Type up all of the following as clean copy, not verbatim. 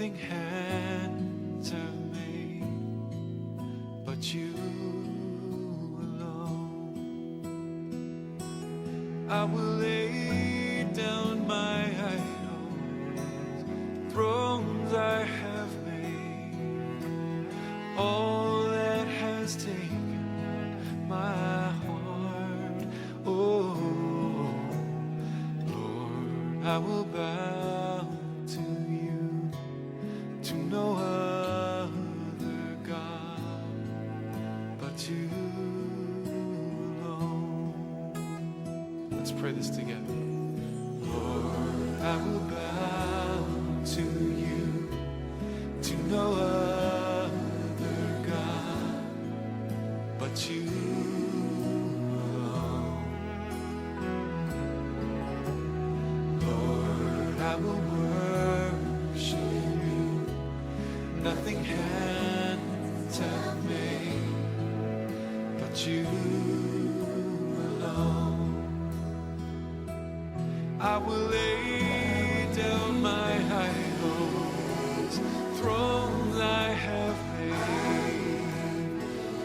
nothing hands have made but you alone. I will lay down my idols, thrones I have made, all that has taken my heart. Oh Lord, I will bow to you, to no other God but you alone. Let's pray this together. Lord, I will bow to you, to no other God but you alone. Lord, I will worship you, nothing hands have made but you alone. I will lay down my idols, thrones I have made,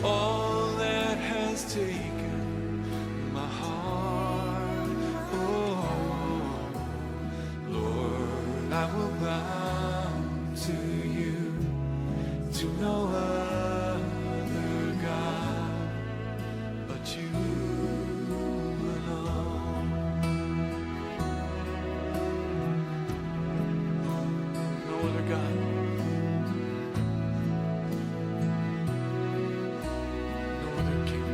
all that has taken my heart. Oh Lord, I will bow to you, to no other God but you alone. No other God. No other King.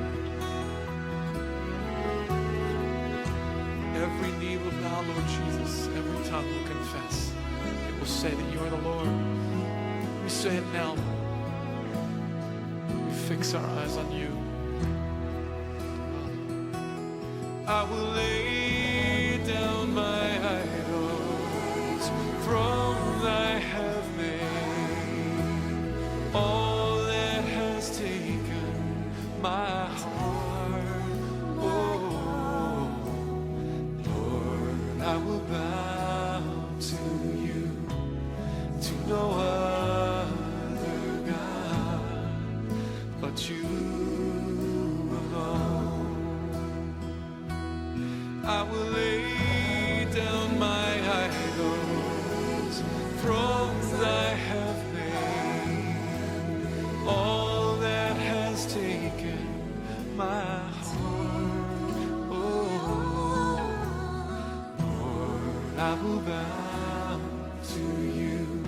Every knee will bow, Lord Jesus. Every tongue will confess. It will say that you are the Lord. We say it now, Lord. We fix our eyes on you. I will lay down my idols, thrones I have made, all that has taken my heart. Oh Lord, I will bow to you, to no other God but you alone. I will lay down my idols, thrones I have made, all that has taken my heart. Oh Lord, I will bow to you,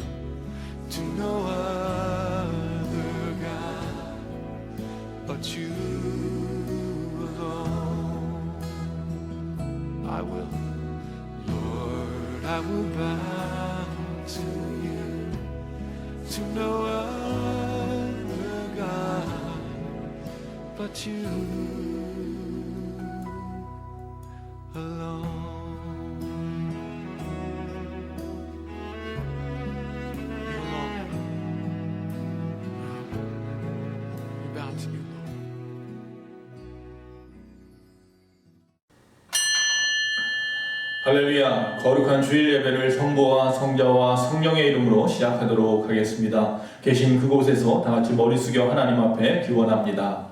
to no other God but you alone. I will, Lord, I will bow to you, to no other God but you alone. You alone. We bow to you, Lord. 할렐루야. 거룩한 주일 예배를 성부와 성자와 성령의 이름으로 시작하도록 하겠습니다. 계신 그곳에서 다 같이 머리 숙여 하나님 앞에 기원합니다.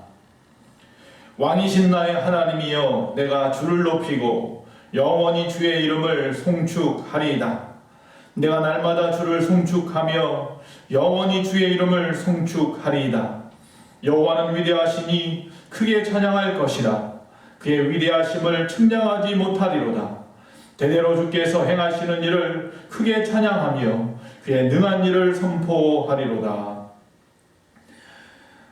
왕이신 나의 하나님이여, 내가 주를 높이고 영원히 주의 이름을 송축하리이다. 내가 날마다 주를 송축하며 영원히 주의 이름을 송축하리이다. 여호와는 위대하시니 크게 찬양할 것이라. 그의 위대하심을 측량하지 못하리로다. 대대로 주께서 행하시는 일을 크게 찬양하며 그의 능한 일을 선포하리로다.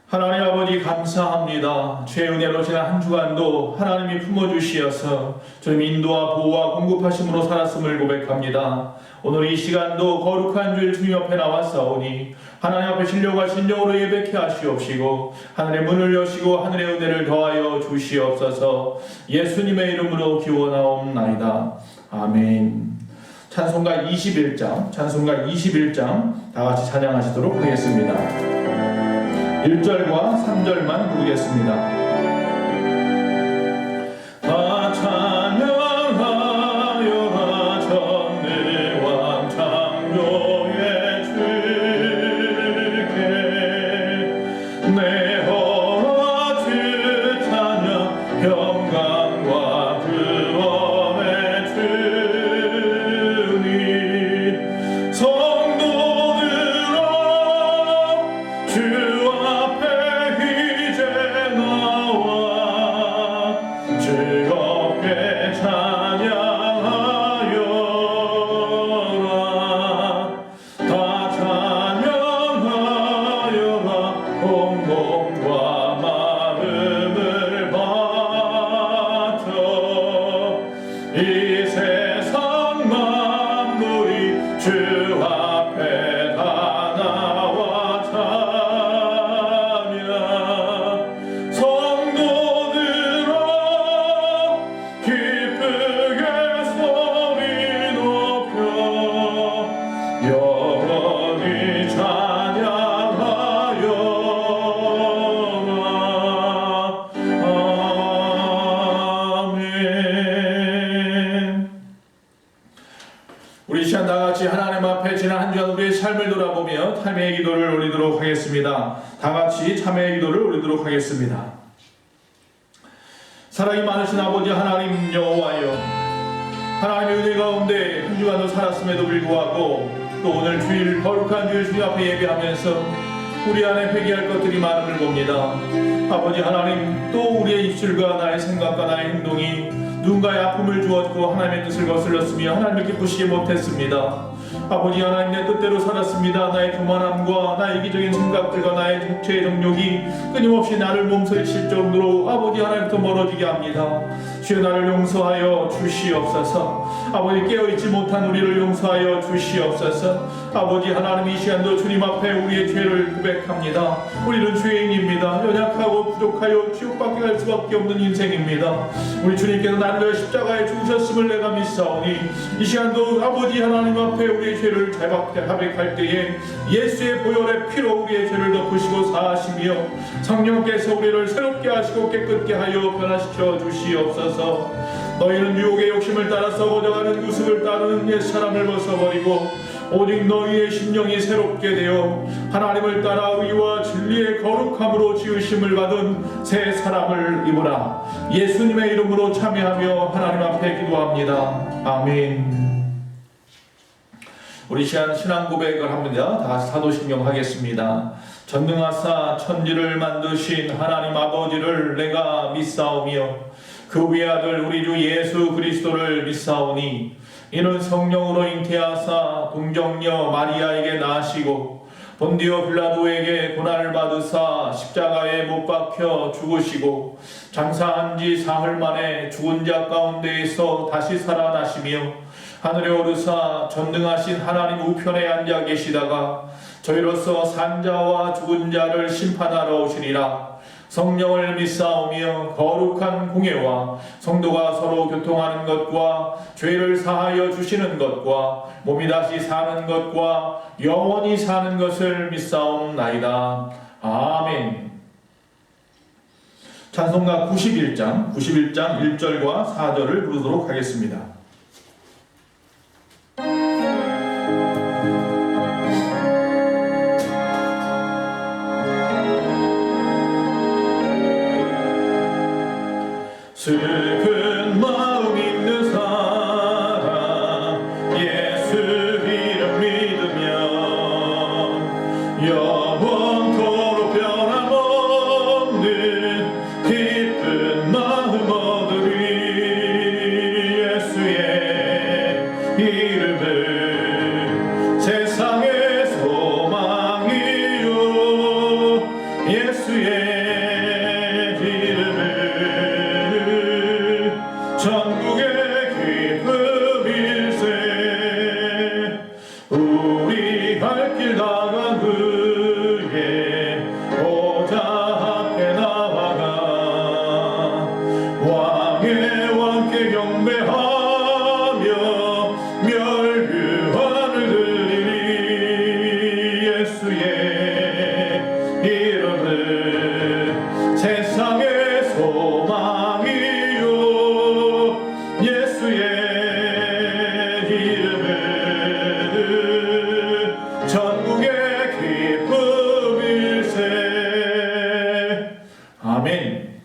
하나님 아버지 감사합니다. 주의 은혜로 지난 한 주간도 하나님이 품어주시어서 주님 인도와 보호와 공급하심으로 살았음을 고백합니다. 오늘 이 시간도 거룩한 주일 주님 옆에 나왔사오니 하나님 앞에 신령과 신령으로 예배케 하시옵시고 하늘의 문을 여시고 하늘의 은혜를 더하여 주시옵소서. 예수님의 이름으로 기원하옵나이다. 아멘. 찬송가 21장 다 같이 찬양하시도록 하겠습니다. 1절과 3절만 부르겠습니다. 다 찬양하여 전능왕 창조의 주 이 세상 만물이 주 앞에 다 나와 차면 성도들아 기쁘게 소리 높여 영원히 찬양하여라. 아멘. 우리 이 시간 다 같이 하나님 앞에 지난 한 주간 우리의 삶을 돌아보며 참회의 기도를 올리도록 하겠습니다. 다 같이 참회의 기도를 올리도록 하겠습니다. 사랑이 많으신 아버지 하나님 여호와여, 하나님의 은혜 가운데 한 주간도 살았음에도 불구하고 또 오늘 주일 거룩한 주일 주님 앞에 예배하면서 우리 안에 회개할 것들이 많음을 봅니다. 아버지 하나님, 또 우리의 입술과 나의 생각과 나의 행동이 누군가의 아픔을 주었고 하나님의 뜻을 거슬렀으며 하나님을 기쁘시게 못했습니다. 아버지 하나님, 내 뜻대로 살았습니다. 나의 교만함과 나의 이기적인 생각들과 나의 육체의 정욕이 끊임없이 나를 몸서리칠 정도로 아버지 하나님부터 멀어지게 합니다. 주여 나를 용서하여 주시옵소서. 아버지, 깨어있지 못한 우리를 용서하여 주시옵소서. 아버지 하나님, 이 시간도 주님 앞에 우리의 죄를 고백합니다. 우리는 죄인입니다. 연약하고 부족하여 지옥밖에 갈 수밖에 없는 인생입니다. 우리 주님께서 나를 십자가에 죽으셨음을 내가 믿사오니 이 시간도 아버지 하나님 앞에 우리의 죄를 자백할 때에 예수의 보혈의 피로 우리의 죄를 덮으시고 사하시며 성령께서 우리를 새롭게 하시고 깨끗게 하여 변화시켜 주시옵소서. 너희는 유혹의 욕심을 따라 썩어져가는 구습을 따르는 옛 사람을 벗어버리고 오직 너희의 심령이 새롭게 되어 하나님을 따라 의와 진리의 거룩함으로 지으심을 받은 새 사람을 입으라. 예수님의 이름으로 참여하며 하나님 앞에 기도합니다. 아멘. 우리 시간 신앙 고백을 합니다. 다 같이 사도신경 하겠습니다. 전능하사 천지를 만드신 하나님 아버지를 내가 믿사오며 그 외아들 우리 주 예수 그리스도를 믿사오니 이는 성령으로 잉태하사 동정녀 마리아에게 나시고 본디오 빌라도에게 고난을 받으사 십자가에 못 박혀 죽으시고 장사한 지 사흘 만에 죽은 자 가운데에서 다시 살아나시며 하늘에 오르사 전능하신 하나님 우편에 앉아 계시다가 저희로서 산자와 죽은 자를 심판하러 오시리라. 성령을 믿사오며 거룩한 공예와 성도가 서로 교통하는 것과 죄를 사하여 주시는 것과 몸이 다시 사는 것과 영원히 사는 것을 믿사옵나이다. 아멘. 찬송가 91장 1절과 4절을 부르도록 하겠습니다. 슬픈 마음 있는 사람 예수 이름 믿으면 영원토록 변함없는 기쁜 마음 얻으리. 예수의 이름은 세상의 소망이요 예수의 전국의 기쁨일세. 우리 갈 길 나간 그의 보좌 앞에 나아가 왕의 왕께 경배하며 멸류관을 드리리. 예수의 이름은 세상의 소망이요 예수의 이름은 전국의 기쁨일세. 아멘.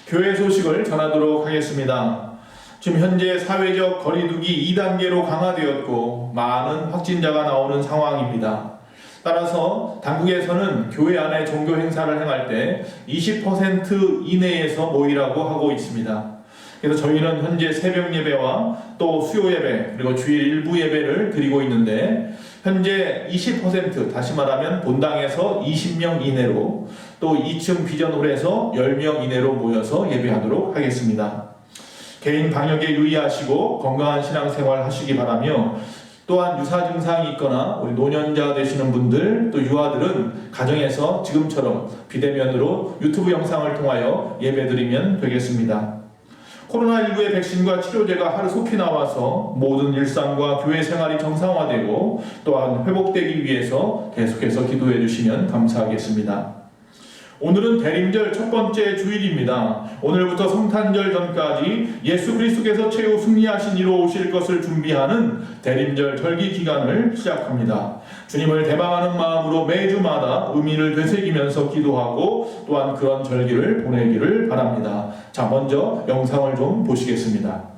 교회 소식을 전하도록 하겠습니다. 지금 현재 사회적 거리두기 2단계로 강화되었고 많은 확진자가 나오는 상황입니다. 따라서 당국에서는 교회 안에 종교 행사를 행할 때 20% 이내에서 모이라고 하고 있습니다. 그래서 저희는 현재 새벽 예배와 또 수요 예배 그리고 주일 일부 예배를 드리고 있는데 현재 20% 다시 말하면 본당에서 20명 이내로 또 2층 비전홀에서 10명 이내로 모여서 예배하도록 하겠습니다. 개인 방역에 유의하시고 건강한 신앙생활 하시기 바라며, 또한 유사 증상이 있거나 우리 노년자 되시는 분들, 또 유아들은 가정에서 지금처럼 비대면으로 유튜브 영상을 통하여 예배드리면 되겠습니다. 코로나19의 백신과 치료제가 하루속히 나와서 모든 일상과 교회 생활이 정상화되고 또한 회복되기 위해서 계속해서 기도해 주시면 감사하겠습니다. 오늘은 대림절 첫 번째 주일입니다. 오늘부터 성탄절 전까지 예수 그리스도께서 최후 승리하신 이로 오실 것을 준비하는 대림절 절기 기간을 시작합니다. 주님을 대망하는 마음으로 매주마다 의미를 되새기면서 기도하고 또한 그런 절기를 보내기를 바랍니다. 자, 먼저 영상을 좀 보시겠습니다.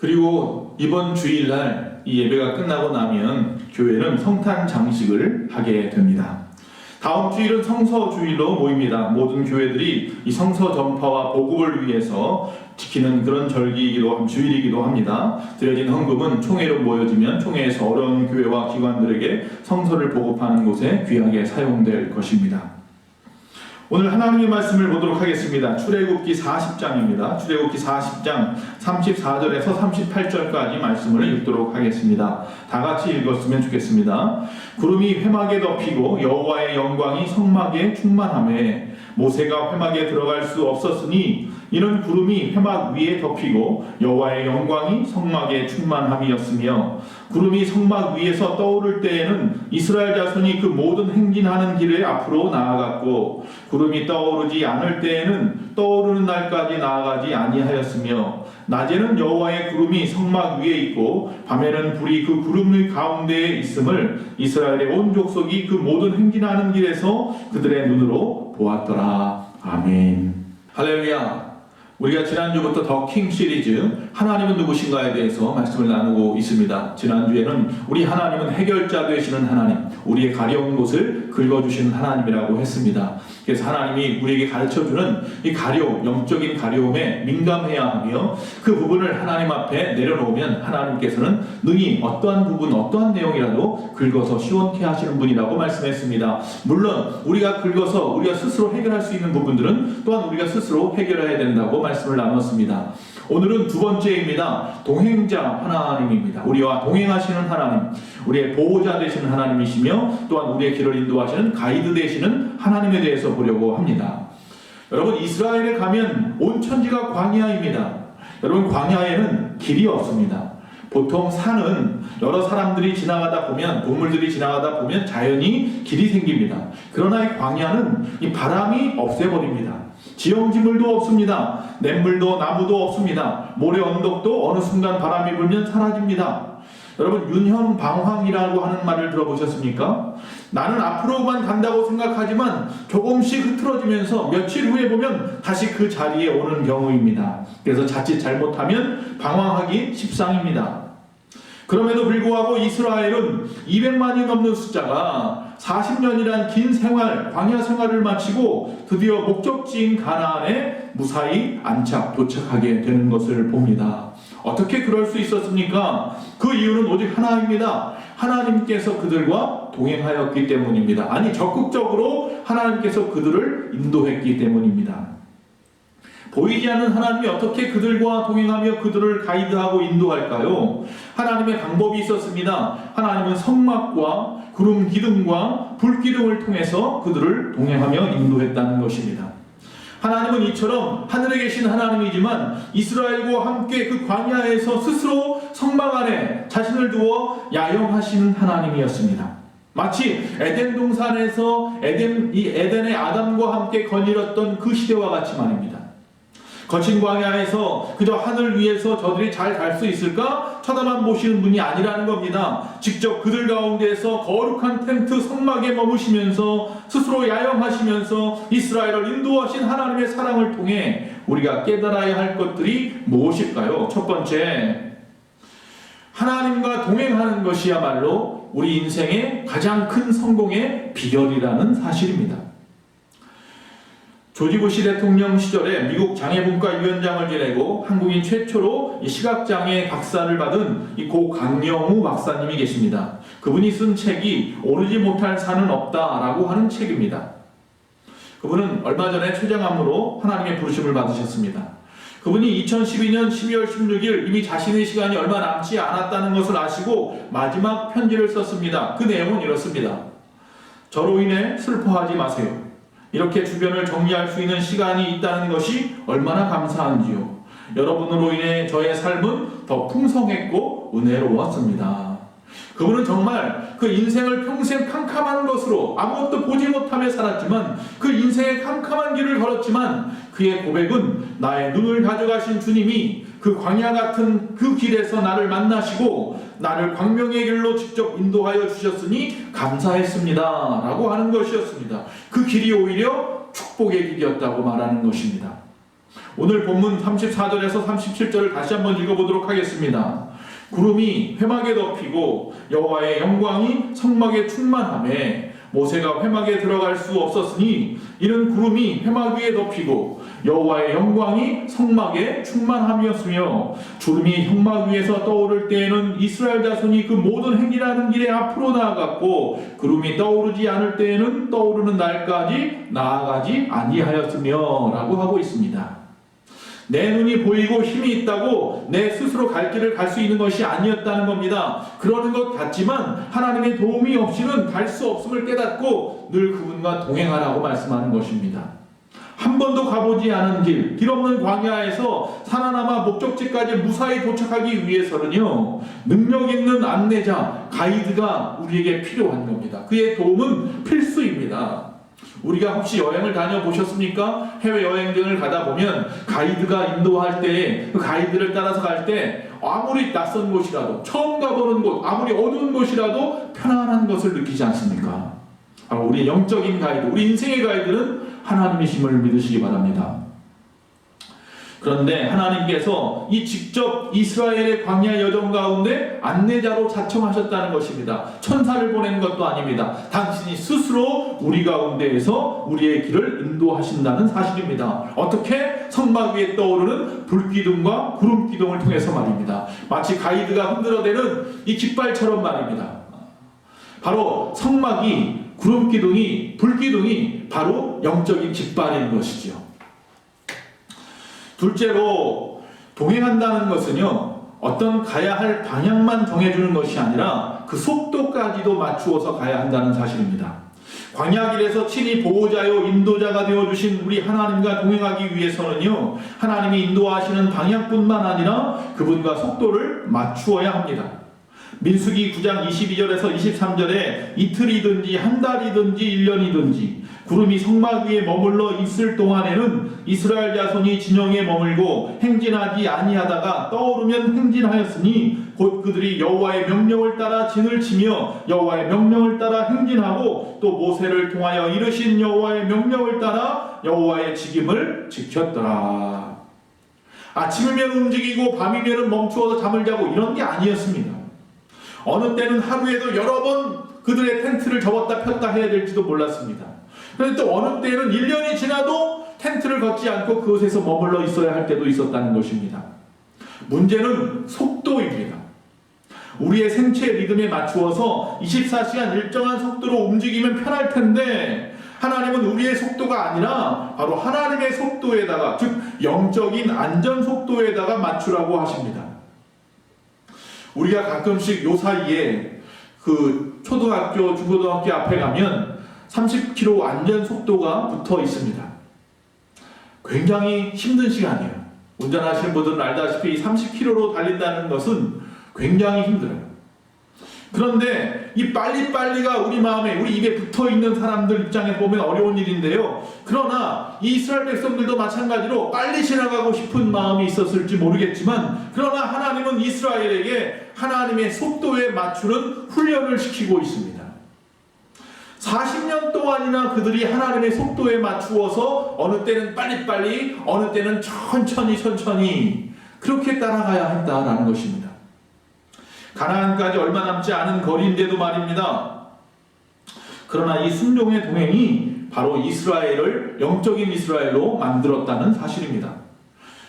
그리고 이번 주일날 이 예배가 끝나고 나면 교회는 성탄 장식을 하게 됩니다. 다음 주일은 성서 주일로 모입니다. 모든 교회들이 이 성서 전파와 보급을 위해서 지키는 그런 주일이기도 합니다. 드려진 헌금은 총회로 모여지면 총회에서 어려운 교회와 기관들에게 성서를 보급하는 곳에 귀하게 사용될 것입니다. 오늘 하나님의 말씀을 보도록 하겠습니다. 출애굽기 40장입니다. 출애굽기 40장 34절에서 38절까지 말씀을 읽도록 하겠습니다. 다 같이 읽었으면 좋겠습니다. 구름이 회막에 덮이고 여호와의 영광이 성막에 충만하매 모세가 회막에 들어갈 수 없었으니 이는 구름이 회막 위에 덮이고 여호와의 영광이 성막에 충만함이었으며 구름이 성막 위에서 떠오를 때에는 이스라엘 자손이 그 모든 행진하는 길에 앞으로 나아갔고 구름이 떠오르지 않을 때에는 떠오르는 날까지 나아가지 아니하였으며 낮에는 여호와의 구름이 성막 위에 있고 밤에는 불이 그 구름의 가운데에 있음을 이스라엘의 온 족속이 그 모든 행진하는 길에서 그들의 눈으로 보았더라. 아멘. 할렐루야. 우리가 지난주부터 더 킹 시리즈 하나님은 누구신가에 대해서 말씀을 나누고 있습니다. 지난주에는 우리 하나님은 해결자 되시는 하나님, 우리의 가려운 곳을 긁어주시는 하나님이라고 했습니다. 그래서 하나님이 우리에게 가르쳐주는 이 가려움, 영적인 가려움에 민감해야 하며 그 부분을 하나님 앞에 내려놓으면 하나님께서는 능히 어떠한 부분, 어떠한 내용이라도 긁어서 시원케 하시는 분이라고 말씀했습니다. 물론 우리가 긁어서 우리가 스스로 해결할 수 있는 부분들은 또한 우리가 스스로 해결해야 된다고 말씀을 나눴습니다. 오늘은 두 번째입니다. 동행자 하나님입니다. 우리와 동행하시는 하나님, 우리의 보호자 되시는 하나님이시며 또한 우리의 길을 인도하시는 가이드 되시는 하나님에 대해서 보려고 합니다. 여러분, 이스라엘에 가면 온 천지가 광야입니다. 여러분, 광야에는 길이 없습니다. 보통 산은 여러 사람들이 지나가다 보면, 동물들이 지나가다 보면 자연히 길이 생깁니다. 그러나 이 광야는 이 바람이 없애버립니다. 지형지물도 없습니다. 냇물도 나무도 없습니다. 모래 언덕도 어느 순간 바람이 불면 사라집니다. 여러분, 윤형방황이라고 하는 말을 들어보셨습니까? 나는 앞으로만 간다고 생각하지만 조금씩 흐트러지면서 며칠 후에 보면 다시 그 자리에 오는 경우입니다. 그래서 자칫 잘못하면 방황하기 십상입니다. 그럼에도 불구하고 이스라엘은 200만이 넘는 숫자가 40년이란 긴 생활, 광야 생활을 마치고 드디어 목적지인 가나안에 무사히 안착, 도착하게 되는 것을 봅니다. 어떻게 그럴 수 있었습니까? 그 이유는 오직 하나입니다. 하나님께서 그들과 동행하였기 때문입니다. 아니, 적극적으로 하나님께서 그들을 인도했기 때문입니다. 보이지 않는 하나님이 어떻게 그들과 동행하며 그들을 가이드하고 인도할까요? 하나님의 방법이 있었습니다. 하나님은 성막과 구름 기둥과 불 기둥을 통해서 그들을 동행하며 인도했다는 것입니다. 하나님은 이처럼 하늘에 계신 하나님이지만 이스라엘과 함께 그 광야에서 스스로 성막 안에 자신을 두어 야영하시는 하나님이었습니다. 마치 에덴 동산에서 에덴의 아담과 함께 거닐었던 그 시대와 같이 말입니다. 거친 광야에서 그저 하늘 위에서 저들이 잘 갈 수 있을까 쳐다만 보시는 분이 아니라는 겁니다. 직접 그들 가운데에서 거룩한 텐트 성막에 머무시면서 스스로 야영하시면서 이스라엘을 인도하신 하나님의 사랑을 통해 우리가 깨달아야 할 것들이 무엇일까요? 첫 번째, 하나님과 동행하는 것이야말로 우리 인생의 가장 큰 성공의 비결이라는 사실입니다. 조지 부시 대통령 시절에 미국 장애분과 위원장을 지내고 한국인 최초로 시각장애 박사를 받은 이 고 강영우 박사님이 계십니다. 그분이 쓴 책이 오르지 못할 산은 없다라고 하는 책입니다. 그분은 얼마 전에 최장암으로 하나님의 부르심을 받으셨습니다. 그분이 2012년 12월 16일 이미 자신의 시간이 얼마 남지 않았다는 것을 아시고 마지막 편지를 썼습니다. 그 내용은 이렇습니다. 저로 인해 슬퍼하지 마세요. 이렇게 주변을 정리할 수 있는 시간이 있다는 것이 얼마나 감사한지요. 여러분으로 인해 저의 삶은 더 풍성했고 은혜로웠습니다. 그분은 정말 그 인생을 평생 캄캄한 것으로 아무것도 보지 못하며 살았지만 그 인생의 캄캄한 길을 걸었지만 그의 고백은 나의 눈을 가져가신 주님이 그 광야 같은 그 길에서 나를 만나시고 나를 광명의 길로 직접 인도하여 주셨으니 감사했습니다 라고 하는 것이었습니다. 그 길이 오히려 축복의 길이었다고 말하는 것입니다. 오늘 본문 34절에서 37절을 다시 한번 읽어보도록 하겠습니다. 구름이 회막에 덮이고 여호와의 영광이 성막에 충만하매 모세가 회막에 들어갈 수 없었으니 이는 구름이 회막 위에 덮이고 여호와의 영광이 성막에 충만함이었으며 주름이 현막 위에서 떠오를 때에는 이스라엘 자손이 그 모든 행위라는 길에 앞으로 나아갔고 구름이 떠오르지 않을 때에는 떠오르는 날까지 나아가지 아니하였으며 라고 하고 있습니다. 내 눈이 보이고 힘이 있다고 내 스스로 갈 길을 갈 수 있는 것이 아니었다는 겁니다. 그러는 것 같지만 하나님의 도움이 없이는 갈 수 없음을 깨닫고 늘 그분과 동행하라고 말씀하는 것입니다. 한 번도 가보지 않은 길 없는 광야에서 살아남아 목적지까지 무사히 도착하기 위해서는요, 능력 있는 안내자, 가이드가 우리에게 필요한 겁니다. 그의 도움은 필수입니다. 우리가 혹시 여행을 다녀보셨습니까? 해외여행 등을 가다 보면 가이드가 인도할 때 그 가이드를 따라서 갈 때 아무리 낯선 곳이라도 처음 가보는 곳, 아무리 어두운 곳이라도 편안한 것을 느끼지 않습니까? 우리 영적인 가이드, 우리 인생의 가이드는 하나님이심을 믿으시기 바랍니다. 그런데 하나님께서 이 직접 이스라엘의 광야 여정 가운데 안내자로 자청하셨다는 것입니다. 천사를 보낸 것도 아닙니다. 당신이 스스로 우리 가운데에서 우리의 길을 인도하신다는 사실입니다. 어떻게? 성막 위에 떠오르는 불기둥과 구름기둥을 통해서 말입니다. 마치 가이드가 흔들어대는 이 깃발처럼 말입니다. 바로 성막이, 구름기둥이, 불기둥이 바로 영적인 깃발인 것이죠. 둘째로, 동행한다는 것은요, 어떤 가야 할 방향만 정해주는 것이 아니라 그 속도까지도 맞추어서 가야 한다는 사실입니다. 광야길에서 친히 보호자요 인도자가 되어주신 우리 하나님과 동행하기 위해서는요, 하나님이 인도하시는 방향뿐만 아니라 그분과 속도를 맞추어야 합니다. 민수기 9장 22절에서 23절에 이틀이든지 한 달이든지 1년이든지 구름이 성막 위에 머물러 있을 동안에는 이스라엘 자손이 진영에 머물고 행진하지 아니하다가 떠오르면 행진하였으니 곧 그들이 여호와의 명령을 따라 진을 치며 여호와의 명령을 따라 행진하고 또 모세를 통하여 이르신 여호와의 명령을 따라 여호와의 직임을 지켰더라. 아침이면 움직이고 밤이면 멈추어서 잠을 자고 이런 게 아니었습니다. 어느 때는 하루에도 여러 번 그들의 텐트를 접었다 폈다 해야 될지도 몰랐습니다. 그런데 또 어느 때는 1년이 지나도 텐트를 걷지 않고 그곳에서 머물러 있어야 할 때도 있었다는 것입니다. 문제는 속도입니다. 우리의 생체 리듬에 맞추어서 24시간 일정한 속도로 움직이면 편할 텐데 하나님은 우리의 속도가 아니라 바로 하나님의 속도에다가, 즉 영적인 안전 속도에다가 맞추라고 하십니다. 우리가 가끔씩 요 사이에 그 초등학교, 중고등학교 앞에 가면 30km 안전 속도가 붙어 있습니다. 굉장히 힘든 시간이에요. 운전하시는 분들은 알다시피 30km로 달린다는 것은 굉장히 힘들어요. 그런데 이 빨리빨리가 우리 마음에, 우리 입에 붙어 있는 사람들 입장에 보면 어려운 일인데요. 그러나 이 이스라엘 백성들도 마찬가지로 빨리 지나가고 싶은 마음이 있었을지 모르겠지만, 그러나 하나님은 이스라엘에게 하나님의 속도에 맞추는 훈련을 시키고 있습니다. 40년 동안이나 그들이 하나님의 속도에 맞추어서 어느 때는 빨리빨리, 어느 때는 천천히 그렇게 따라가야 한다라는 것입니다. 가나안까지 얼마 남지 않은 거리인데도 말입니다. 그러나 이 순종의 동행이 바로 이스라엘을 영적인 이스라엘로 만들었다는 사실입니다.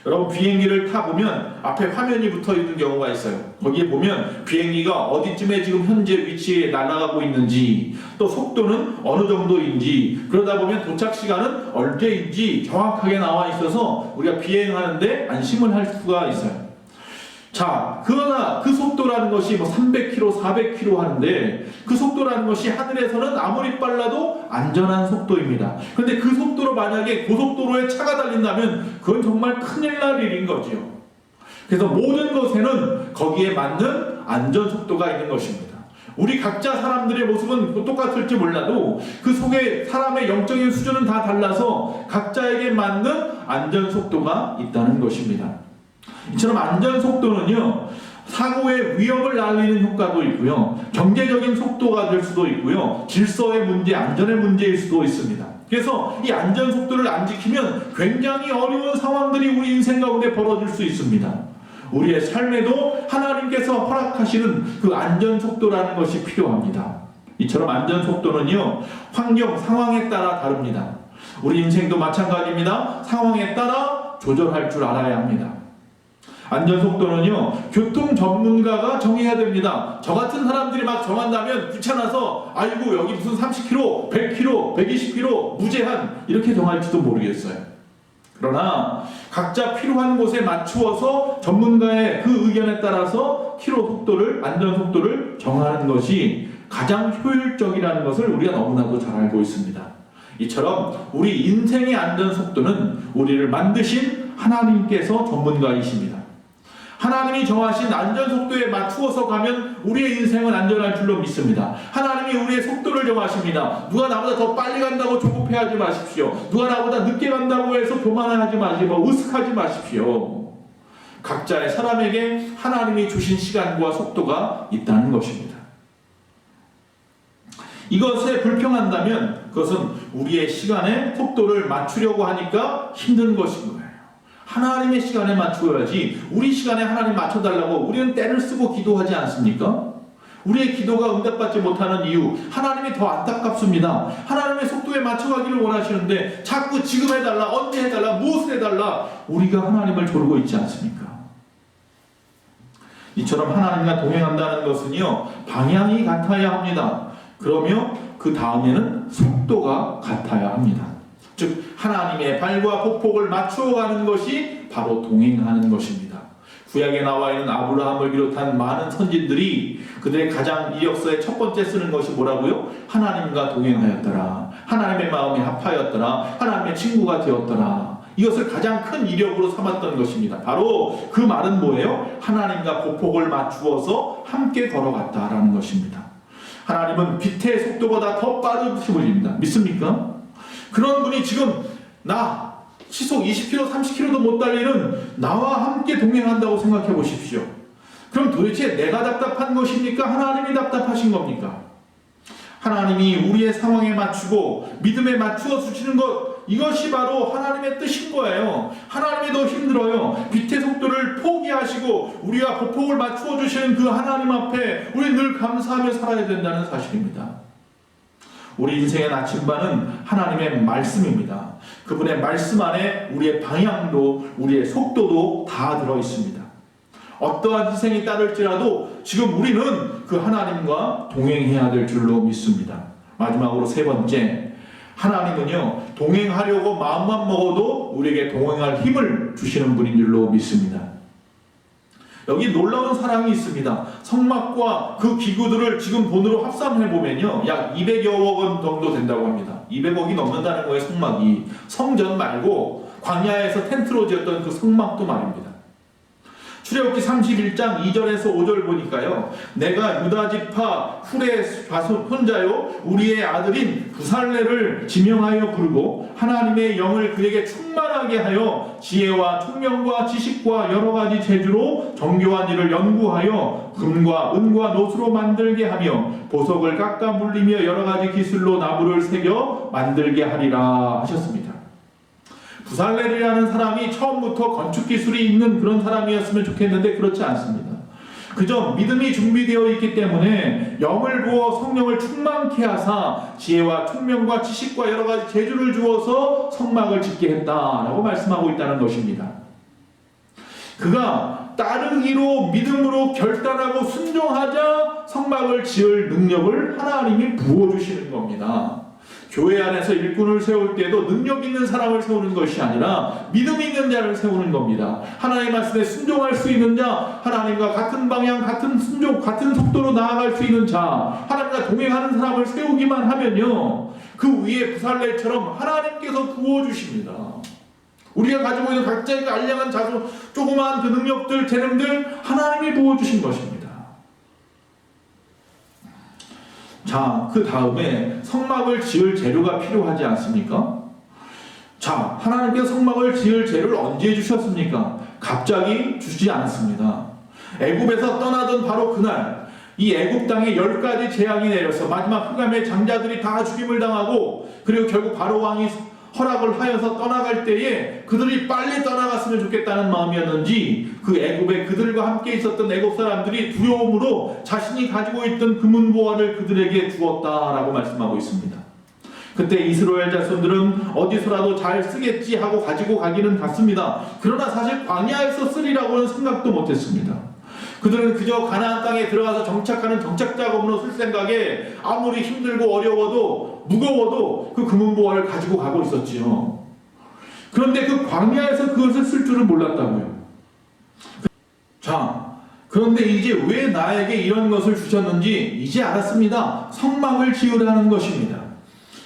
여러분, 비행기를 타보면 앞에 화면이 붙어 있는 경우가 있어요. 거기에 보면 비행기가 어디쯤에 지금 현재 위치에 날아가고 있는지, 또 속도는 어느 정도인지, 그러다 보면 도착 시간은 언제인지 정확하게 나와 있어서 우리가 비행하는데 안심을 할 수가 있어요. 자, 그러나 그 속도라는 것이 300km, 400km 하는데 그 속도라는 것이 하늘에서는 아무리 빨라도 안전한 속도입니다. 그런데 그 속도로 만약에 고속도로에 차가 달린다면 그건 정말 큰일 날 일인 거죠. 그래서 모든 것에는 거기에 맞는 안전 속도가 있는 것입니다. 우리 각자 사람들의 모습은 똑같을지 몰라도 그 속에 사람의 영적인 수준은 다 달라서 각자에게 맞는 안전 속도가 있다는 것입니다. 이처럼 안전 속도는요, 사고의 위험을 날리는 효과도 있고요, 경제적인 속도가 될 수도 있고요, 질서의 문제, 안전의 문제일 수도 있습니다. 그래서 이 안전 속도를 안 지키면 굉장히 어려운 상황들이 우리 인생 가운데 벌어질 수 있습니다. 우리의 삶에도 하나님께서 허락하시는 그 안전 속도라는 것이 필요합니다. 이처럼 안전 속도는요, 환경, 상황에 따라 다릅니다. 우리 인생도 마찬가지입니다. 상황에 따라 조절할 줄 알아야 합니다. 안전속도는요, 교통 전문가가 정해야 됩니다. 저 같은 사람들이 막 정한다면 귀찮아서 아이고 여기 무슨 30km, 100km, 120km 무제한 이렇게 정할지도 모르겠어요. 그러나 각자 필요한 곳에 맞추어서 전문가의 그 의견에 따라서 키로 속도를, 안전속도를 정하는 것이 가장 효율적이라는 것을 우리가 너무나도 잘 알고 있습니다. 이처럼 우리 인생의 안전속도는 우리를 만드신 하나님께서 전문가이십니다. 하나님이 정하신 안전속도에 맞추어서 가면 우리의 인생은 안전할 줄로 믿습니다. 하나님이 우리의 속도를 정하십니다. 누가 나보다 더 빨리 간다고 조급해하지 마십시오. 누가 나보다 늦게 간다고 해서 교만하지 마시고 으슥하지 마십시오. 각자의 사람에게 하나님이 주신 시간과 속도가 있다는 것입니다. 이것에 불평한다면 그것은 우리의 시간에 속도를 맞추려고 하니까 힘든 것인 거예요. 하나님의 시간에 맞추어야지 우리 시간에 하나님 맞춰달라고 우리는 때를 쓰고 기도하지 않습니까? 우리의 기도가 응답받지 못하는 이유, 하나님이 더 안타깝습니다. 하나님의 속도에 맞춰가기를 원하시는데 자꾸 지금 해달라, 언제 해달라, 무엇을 해달라, 우리가 하나님을 조르고 있지 않습니까? 이처럼 하나님과 동행한다는 것은요, 방향이 같아야 합니다. 그러며 그 다음에는 속도가 같아야 합니다. 즉 하나님의 발과 폭폭을 맞추어가는 것이 바로 동행하는 것입니다. 구약에 나와 있는 아브라함을 비롯한 많은 선진들이 그들의 가장 이력서의 첫 번째 쓰는 것이 뭐라고요? 하나님과 동행하였더라, 하나님의 마음에 합하였더라, 하나님의 친구가 되었더라. 이것을 가장 큰 이력으로 삼았던 것입니다. 바로 그 말은 뭐예요? 하나님과 폭폭을 맞추어서 함께 걸어갔다라는 것입니다. 하나님은 빛의 속도보다 더 빠르신 분입니다. 믿습니까? 그런 분이 지금 시속 20km, 30km도 못 달리는 나와 함께 동행한다고 생각해 보십시오. 그럼 도대체 내가 답답한 것입니까? 하나님이 답답하신 겁니까? 하나님이 우리의 상황에 맞추고 믿음에 맞추어 주시는 것, 이것이 바로 하나님의 뜻인 거예요. 하나님이 더 힘들어요. 빛의 속도를 포기하시고 우리가 보폭을 맞추어 주시는 그 하나님 앞에 우리 늘 감사하며 살아야 된다는 사실입니다. 우리 인생의 나침반은 하나님의 말씀입니다. 그분의 말씀 안에 우리의 방향도 우리의 속도도 다 들어 있습니다. 어떠한 희생이 따를지라도 지금 우리는 그 하나님과 동행해야 될 줄로 믿습니다. 마지막으로 세 번째, 하나님은요 동행하려고 마음만 먹어도 우리에게 동행할 힘을 주시는 분인 줄로 믿습니다. 여기 놀라운 사랑이 있습니다. 성막과 그 기구들을 지금 돈으로 합산해보면요 약 200여억 원 정도 된다고 합니다. 200억이 넘는다는 거예요. 성막이, 성전 말고 광야에서 텐트로 지었던 그 성막도 말입니다. 출애굽기 31장 2절에서 5절 보니까요, 내가 유다지파 훌의 손자요 우리의 아들인 부살레를 지명하여 부르고 하나님의 영을 그에게 충만하게 하여 지혜와 총명과 지식과 여러 가지 재주로 정교한 일을 연구하여 금과 은과 노수로 만들게 하며 보석을 깎아 물리며 여러 가지 기술로 나무를 새겨 만들게 하리라 하셨습니다. 부살렐이라는 사람이 처음부터 건축 기술이 있는 그런 사람이었으면 좋겠는데 그렇지 않습니다. 그저 믿음이 준비되어 있기 때문에 영을 부어 성령을 충만케 하사 지혜와 총명과 지식과 여러 가지 재주를 주어서 성막을 짓게 했다라고 말씀하고 있다는 것입니다. 그가 따르기로 믿음으로 결단하고 순종하자 성막을 지을 능력을 하나님이 부어주시는 겁니다. 교회 안에서 일꾼을 세울 때도 능력 있는 사람을 세우는 것이 아니라 믿음 있는 자를 세우는 겁니다. 하나님의 말씀에 순종할 수 있는 자, 하나님과 같은 방향, 같은 순종, 같은 속도로 나아갈 수 있는 자, 하나님과 동행하는 사람을 세우기만 하면요 그 위에 부살렐처럼 하나님께서 부어주십니다. 우리가 가지고 있는 각자의 알량한 자소, 조그마한 그 능력들, 재능들 하나님이 부어주신 것입니다. 자, 그 다음에 성막을 지을 재료가 필요하지 않습니까? 자, 하나님께서 성막을 지을 재료를 언제 주셨습니까? 갑자기 주지 않습니다. 애굽에서 떠나던 바로 그날 이 애굽 땅에 10가지 재앙이 내려서 마지막 흑암의 장자들이 다 죽임을 당하고 그리고 결국 바로 왕이 허락을 하여서 떠나갈 때에 그들이 빨리 떠나갔으면 좋겠다는 마음이었는지 그 애굽에 그들과 함께 있었던 애굽 사람들이 두려움으로 자신이 가지고 있던 금은보화를 그들에게 주었다라고 말씀하고 있습니다. 그때 이스라엘 자손들은 어디서라도 잘 쓰겠지 하고 가지고 가기는 갔습니다. 그러나 사실 광야에서 쓰리라고는 생각도 못했습니다. 그들은 그저 가나안 땅에 들어가서 정착하는 정착 작업으로 쓸 생각에 아무리 힘들고 어려워도 무거워도 그 금은보화를 가지고 가고 있었지요. 그런데 그 광야에서 그것을 쓸 줄은 몰랐다고요. 자, 그런데 이제 왜 나에게 이런 것을 주셨는지 이제 알았습니다. 성막을 지으라는 것입니다.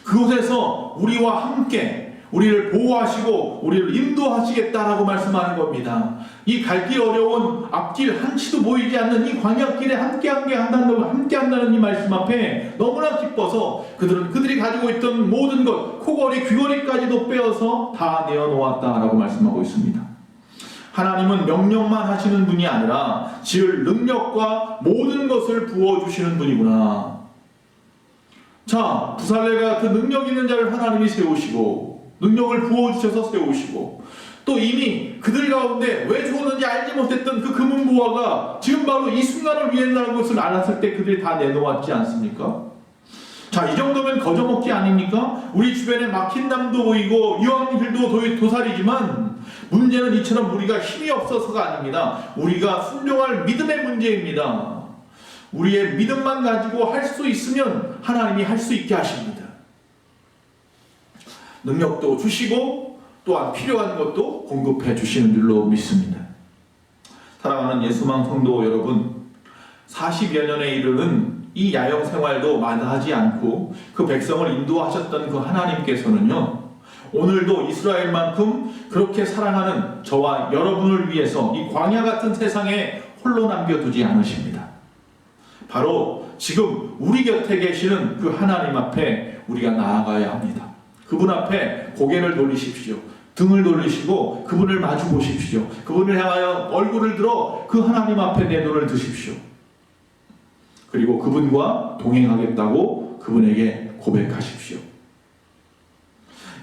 그곳에서 우리와 함께 우리를 보호하시고 우리를 인도하시겠다라고 말씀하는 겁니다. 이 갈 길 어려운 앞길 한치도 보이지 않는 이 광야길에 함께한다는 이 말씀 앞에 너무나 기뻐서 그들이 가지고 있던 모든 것, 코걸이, 귀걸이까지도 빼어서 다 내어놓았다라고 말씀하고 있습니다. 하나님은 명령만 하시는 분이 아니라 지을 능력과 모든 것을 부어주시는 분이구나. 자, 부살레가 그 능력 있는 자를 하나님이 세우시고 능력을 부어주셔서 세우시고 또 이미 그들 가운데 왜 죽었는지 알지 못했던 그 금은보화가 지금 바로 이 순간을 위해라는 것을 알았을 때 그들이 다 내놓았지 않습니까? 자, 이 정도면 거저먹기 아닙니까? 우리 주변에 막힌 담도 보이고 이왕 길도 도살이지만 문제는 이처럼 우리가 힘이 없어서가 아닙니다. 우리가 순종할 믿음의 문제입니다. 우리의 믿음만 가지고 할 수 있으면 하나님이 할 수 있게 하십니다. 능력도 주시고 또한 필요한 것도 공급해 주시는 줄로 믿습니다. 사랑하는 예수망 성도 여러분, 40여 년에 이르는 이 야영 생활도 마다하지 않고 그 백성을 인도하셨던 그 하나님께서는요, 오늘도 이스라엘만큼 그렇게 사랑하는 저와 여러분을 위해서 이 광야 같은 세상에 홀로 남겨두지 않으십니다. 바로 지금 우리 곁에 계시는 그 하나님 앞에 우리가 나아가야 합니다. 그분 앞에 고개를 돌리십시오. 등을 돌리시고 그분을 마주 보십시오. 그분을 향하여 얼굴을 들어 그 하나님 앞에 내 눈을 드십시오. 그리고 그분과 동행하겠다고 그분에게 고백하십시오.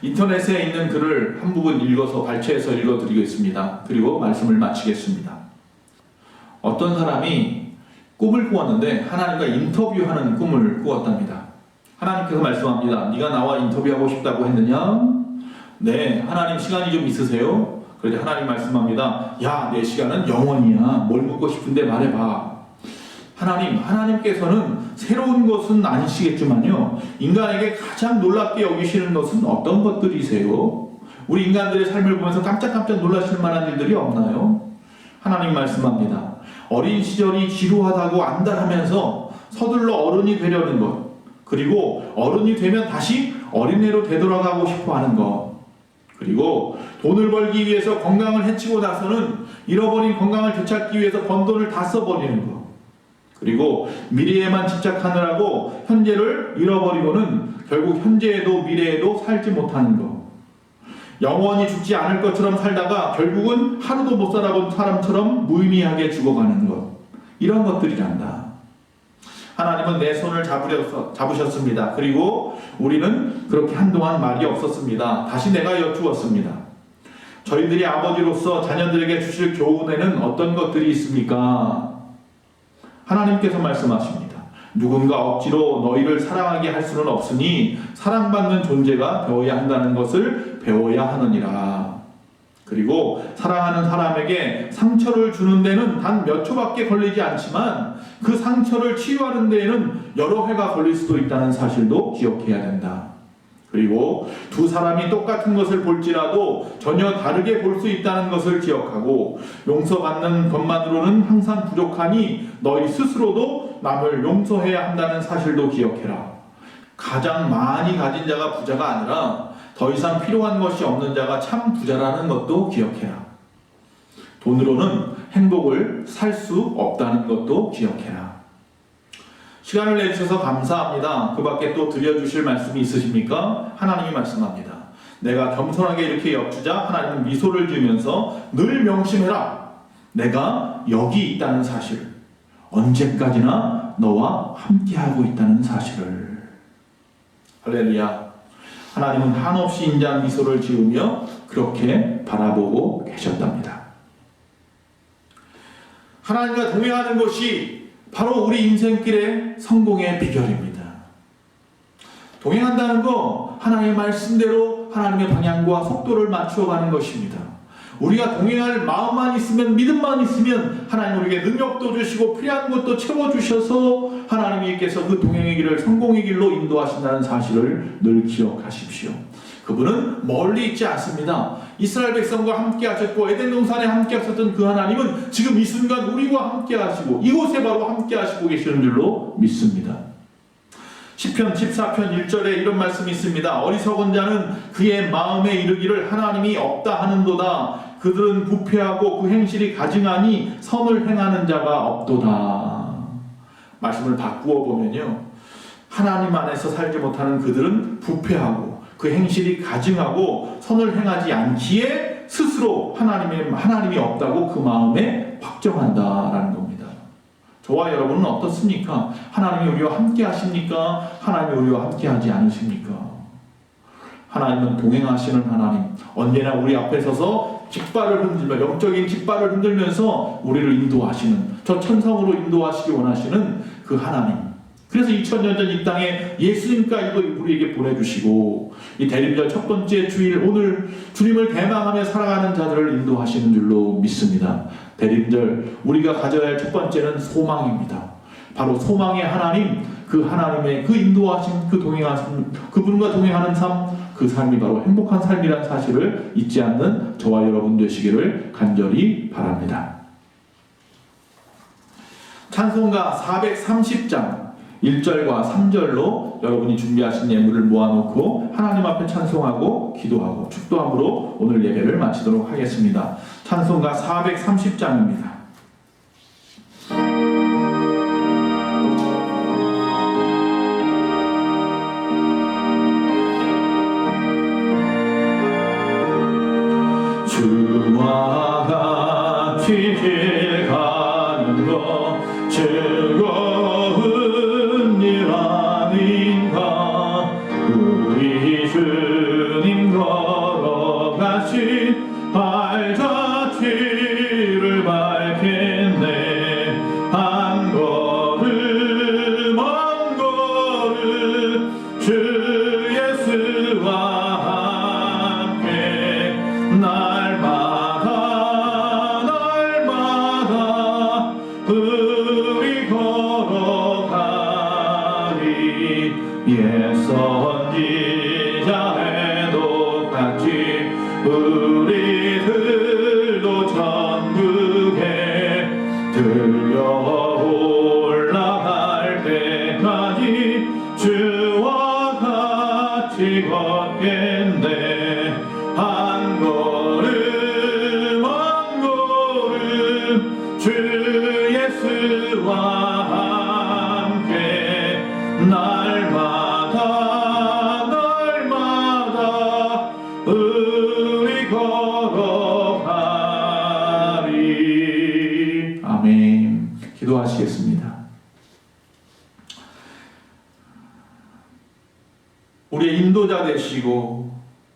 인터넷에 있는 글을 한 부분 읽어서 발췌해서 읽어드리겠습니다. 그리고 말씀을 마치겠습니다. 어떤 사람이 꿈을 꾸었는데 하나님과 인터뷰하는 꿈을 꾸었답니다. 하나님께서 말씀합니다. 네가 나와 인터뷰하고 싶다고 했느냐? 네, 하나님 시간이 좀 있으세요? 그런데 하나님 말씀합니다. 야, 내 시간은 영원이야. 뭘 묻고 싶은데 말해봐. 하나님께서는 새로운 것은 아니시겠지만요, 인간에게 가장 놀랍게 여기시는 것은 어떤 것들이세요? 우리 인간들의 삶을 보면서 깜짝깜짝 놀라실 만한 일들이 없나요? 하나님 말씀합니다. 어린 시절이 지루하다고 안달하면서 서둘러 어른이 되려는 것, 그리고 어른이 되면 다시 어린애로 되돌아가고 싶어 하는 것, 그리고 돈을 벌기 위해서 건강을 해치고 나서는 잃어버린 건강을 되찾기 위해서 번 돈을 다 써버리는 것, 그리고 미래에만 집착하느라고 현재를 잃어버리고는 결국 현재에도 미래에도 살지 못하는 것, 영원히 죽지 않을 것처럼 살다가 결국은 하루도 못 살아본 사람처럼 무의미하게 죽어가는 것, 이런 것들이란다. 하나님은 내 손을 잡으셨습니다. 그리고 우리는 그렇게 한동안 말이 없었습니다. 다시 내가 여쭈었습니다. 저희들이 아버지로서 자녀들에게 주실 교훈에는 어떤 것들이 있습니까? 하나님께서 말씀하십니다. 누군가 억지로 너희를 사랑하게 할 수는 없으니 사랑받는 존재가 되어야 한다는 것을 배워야 하느니라. 그리고 사랑하는 사람에게 상처를 주는 데는 단 몇 초밖에 걸리지 않지만 그 상처를 치유하는 데에는 여러 해가 걸릴 수도 있다는 사실도 기억해야 된다. 그리고 두 사람이 똑같은 것을 볼지라도 전혀 다르게 볼 수 있다는 것을 기억하고 용서받는 것만으로는 항상 부족하니 너희 스스로도 남을 용서해야 한다는 사실도 기억해라. 가장 많이 가진 자가 부자가 아니라 더 이상 필요한 것이 없는 자가 참 부자라는 것도 기억해라. 돈으로는 행복을 살 수 없다는 것도 기억해라. 시간을 내주셔서 감사합니다. 그 밖에 또 들려주실 말씀이 있으십니까? 하나님이 말씀합니다. 내가 겸손하게 이렇게 엽주자 하나님은 미소를 지으면서 늘 명심해라. 내가 여기 있다는 사실, 언제까지나 너와 함께하고 있다는 사실을. 할렐루야. 하나님은 한없이 인자한 미소를 지으며 그렇게 바라보고 계셨답니다. 하나님과 동행하는 것이 바로 우리 인생길의 성공의 비결입니다. 동행한다는 거 하나님의 말씀대로 하나님의 방향과 속도를 맞추어 가는 것입니다. 우리가 동행할 마음만 있으면, 믿음만 있으면 하나님 우리에게 능력도 주시고 필요한 것도 채워주셔서 하나님께서 그 동행의 길을 성공의 길로 인도하신다는 사실을 늘 기억하십시오. 그분은 멀리 있지 않습니다. 이스라엘 백성과 함께 하셨고 에덴 동산에 함께 하셨던 그 하나님은 지금 이 순간 우리와 함께 하시고 이곳에 바로 함께 하시고 계시는 줄로 믿습니다. 시편 14편 1절에 이런 말씀이 있습니다. 어리석은 자는 그의 마음에 이르기를 하나님이 없다 하는도다. 그들은 부패하고 그 행실이 가증하니 선을 행하는 자가 없도다. 말씀을 바꾸어 보면요, 하나님 안에서 살지 못하는 그들은 부패하고 그 행실이 가증하고 선을 행하지 않기에 스스로 하나님이 없다고 그 마음에 확정한다라는 겁니다. 저와 여러분은 어떻습니까? 하나님이 우리와 함께 하십니까? 하나님이 우리와 함께 하지 않으십니까? 하나님은 동행하시는 하나님, 언제나 우리 앞에 서서 깃발을 흔들며 영적인 깃발을 흔들면서 우리를 인도하시는, 저 천성으로 인도하시기 원하시는 그 하나님. 그래서 2000년 전 이 땅에 예수님까지도 우리에게 보내주시고 이 대림절 첫 번째 주일 오늘 주님을 대망하며 살아가는 자들을 인도하시는 줄로 믿습니다. 대림절 우리가 가져야 할 첫 번째는 소망입니다. 바로 소망의 하나님, 그 하나님의 그 인도하심, 그 동행하심, 그분과 동행하는 삶, 그 삶이 바로 행복한 삶이라는 사실을 잊지 않는 저와 여러분 되시기를 간절히 바랍니다. 찬송가 430장 1절과 3절로 여러분이 준비하신 예물을 모아놓고 하나님 앞에 찬송하고 기도하고 축도함으로 오늘 예배를 마치도록 하겠습니다. 찬송가 430장입니다. 주와 같이 길 가는 것 즐거운 일 아닌가. 우리 주님 걸어가신 발자취를 밟겠네. 한 걸음 한 걸음 주 예수와 함께 날마다 우리 걸어가리. 옛 선지자에도 같이 우리들도 천국에 들려 올라갈 때까지 주와 같이 걷겠네. 한 걸음 한 걸음 주 예수와 함께 날마다 우리 걸어가리. 아멘. 기도하시겠습니다. 우리의 인도자 되시고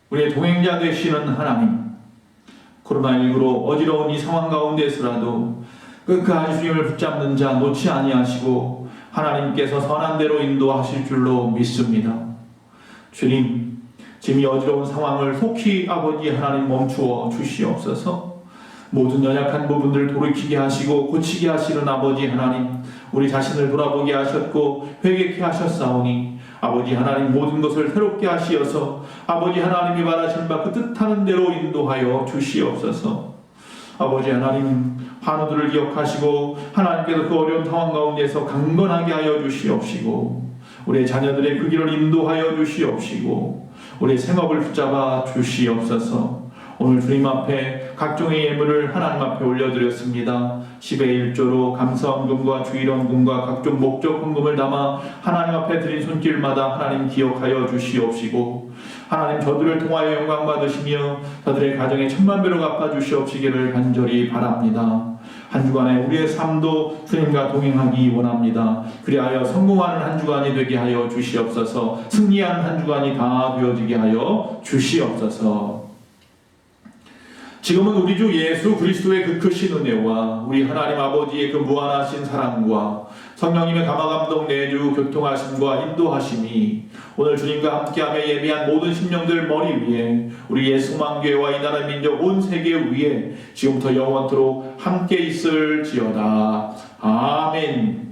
우리의 동행자 되시는 하나님, 코로나19로 어지러운 이 상황 가운데서라도 끝까지 주님을 붙잡는 자 놓지 아니하시고 하나님께서 선한 대로 인도하실 줄로 믿습니다. 주님, 지금 이 어지러운 상황을 속히 아버지 하나님 멈추어 주시옵소서. 모든 연약한 부분들을 돌이키게 하시고 고치게 하시는 아버지 하나님, 우리 자신을 돌아보게 하셨고 회개케 하셨사오니 아버지 하나님 모든 것을 새롭게 하시어서 아버지 하나님이 말하신 바 그 뜻하는 대로 인도하여 주시옵소서. 아버지 하나님, 환우들을 기억하시고 하나님께서 그 어려운 상황 가운데서 강건하게 하여 주시옵시고 우리의 자녀들의 그 길을 인도하여 주시옵시고 우리의 생업을 붙잡아 주시옵소서. 오늘 주님 앞에 각종의 예물을 하나님 앞에 올려드렸습니다. 10의 1조로 감사헌금과 주일헌금과 각종 목적 헌금을 담아 하나님 앞에 드린 손길마다 하나님 기억하여 주시옵시고 하나님 저들을 통하여 영광 받으시며 저들의 가정에 천만배로 갚아주시옵시기를 간절히 바랍니다. 한 주간에 우리의 삶도 주님과 동행하기 원합니다. 그리하여 성공하는 한 주간이 되게 하여 주시옵소서. 승리하는 한 주간이 다 되어지게 하여 주시옵소서. 지금은 우리 주 예수 그리스도의 그 크신 은혜와 우리 하나님 아버지의 그 무한하신 사랑과 성령님의 감화감동 내주 교통하심과 인도하심이 오늘 주님과 함께하며 예비한 모든 심령들 머리 위에 우리 예수만교회와 이 나라 민족 온 세계 위에 지금부터 영원토록 함께 있을지어다. 아멘.